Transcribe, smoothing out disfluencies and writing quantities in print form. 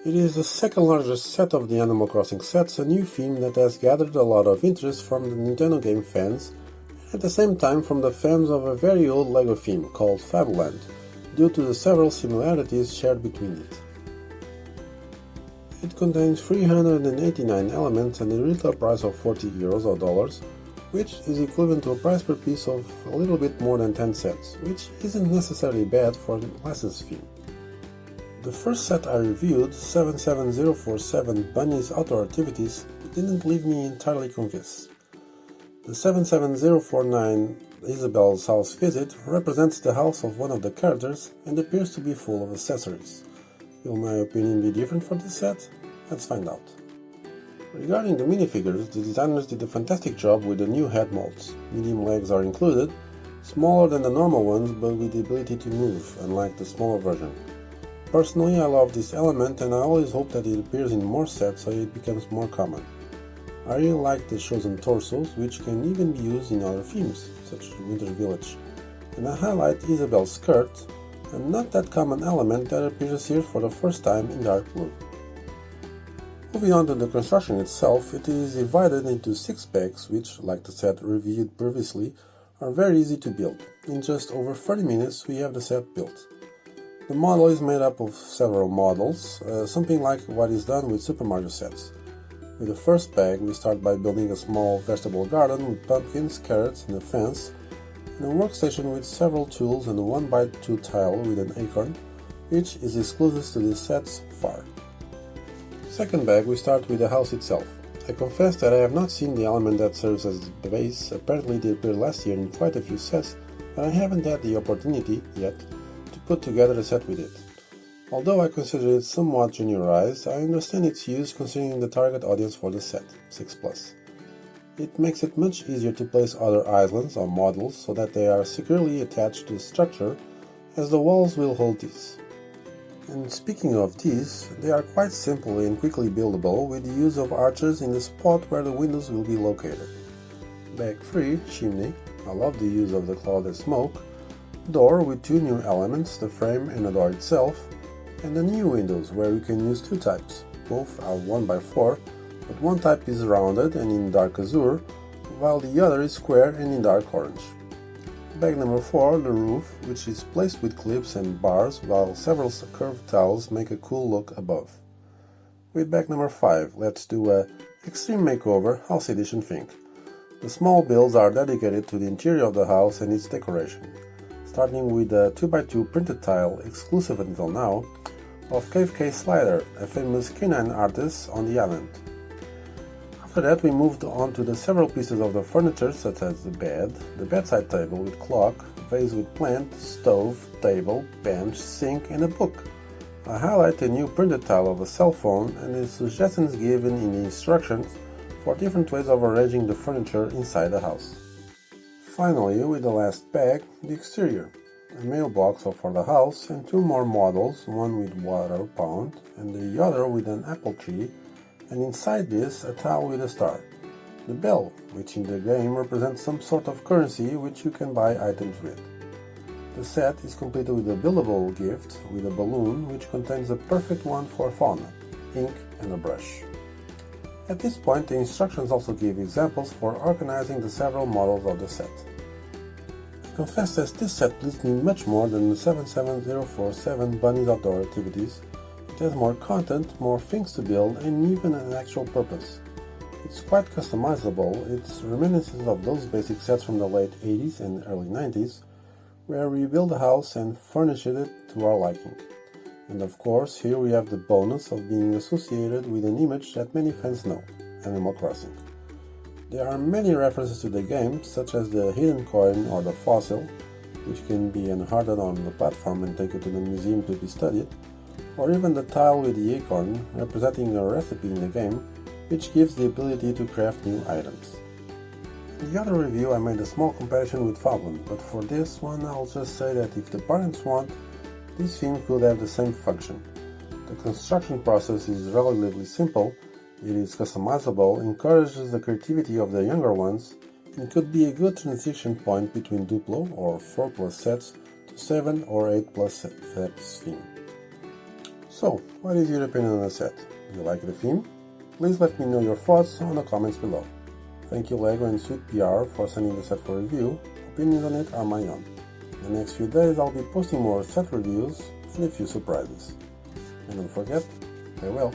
It is the second largest set of the Animal Crossing sets, a new theme that has gathered a lot of interest from the Nintendo game fans, and at the same time from the fans of a very old LEGO theme called Fableland, due to the several similarities shared between it. It contains 389 elements and a retail price of €40 or dollars, which is equivalent to a price per piece of a little bit more than 10 cents, which isn't necessarily bad for a licensed theme. The first set I reviewed, 77047 Bunny's Outdoor Activities, didn't leave me entirely convinced. The 77049 Isabelle's House Visit represents the house of one of the characters and appears to be full of accessories. Will my opinion be different for this set? Let's find out. Regarding the minifigures, the designers did a fantastic job with the new head molds. Medium legs are included, smaller than the normal ones but with the ability to move, unlike the smaller version. Personally, I love this element and I always hope that it appears in more sets so it becomes more common. I really like the chosen torsos, which can even be used in other themes, such as Winter Village. And I highlight Isabelle's skirt, a not that common element that appears here for the first time in dark blue. Moving on to the construction itself, it is divided into 6 packs which, like the set reviewed previously, are very easy to build. In just over 30 minutes we have the set built. The model is made up of several models, something like what is done with Super Mario sets. With the first pack we start by building a small vegetable garden with pumpkins, carrots and a fence, and a workstation with several tools and a 1x2 tile with an acorn, which is exclusive to this set so far. Second bag we start with the house itself. I confess that I have not seen the element that serves as the base. Apparently they appeared last year in quite a few sets, but I haven't had the opportunity yet to put together a set with it. Although I consider it somewhat juniorized, I understand its use considering the target audience for the set, 6+. It makes it much easier to place other islands or models so that they are securely attached to the structure, as the walls will hold these. And speaking of these, they are quite simple and quickly buildable with the use of arches in the spot where the windows will be located. Bag 3, chimney. I love the use of the cloud and smoke. Door with 2 new elements, the frame and the door itself, and the new windows where you can use 2 types. Both are 1x4, but one type is rounded and in dark azure, while the other is square and in dark orange. Bag number 4, the roof, which is placed with clips and bars, while several curved tiles make a cool look above. With bag number 5, let's do a Extreme Makeover House Edition thing. The small builds are dedicated to the interior of the house and its decoration, starting with a 2x2 printed tile, exclusive until now, of Cave K Slider, a famous canine artist on the island. After that we moved on to the several pieces of the furniture such as the bed, the bedside table with clock, vase with plant, stove, table, bench, sink and a book. I highlight a new printed tile of a cell phone and the suggestions given in the instructions for different ways of arranging the furniture inside the house. Finally, with the last bag, the exterior. A mailbox for the house and 2 more models, one with water pond and the other with an apple tree, and inside this a tile with a star. The bell, which in the game represents some sort of currency which you can buy items with. The set is completed with a buildable gift with a balloon which contains a perfect one for fauna, ink and a brush. At this point the instructions also give examples for organizing the several models of the set. I confess that this set pleased me much more than the 77047 Bunny's Outdoor Activities. It has more content, more things to build, and even an actual purpose. It's quite customizable, it's reminiscent of those basic sets from the late 80s and early 90s, where we build a house and furnish it to our liking. And of course, here we have the bonus of being associated with an image that many fans know, Animal Crossing. There are many references to the game, such as the hidden coin or the fossil, which can be unhardened on the platform and taken to the museum to be studied, or even the tile with the acorn, representing a recipe in the game, which gives the ability to craft new items. In the other review I made a small comparison with Fableland, but for this one I'll just say that if the parents want, this theme could have the same function. The construction process is relatively simple, it is customizable, encourages the creativity of the younger ones, and could be a good transition point between Duplo or 4+ sets to 7 or 8+ sets theme. So, what is your opinion on the set? Do you like the theme? Please let me know your thoughts on the comments below. Thank you LEGO and Sweet PR for sending the set for review. Opinions on it are my own. In the next few days I'll be posting more set reviews and a few surprises. And don't forget, farewell.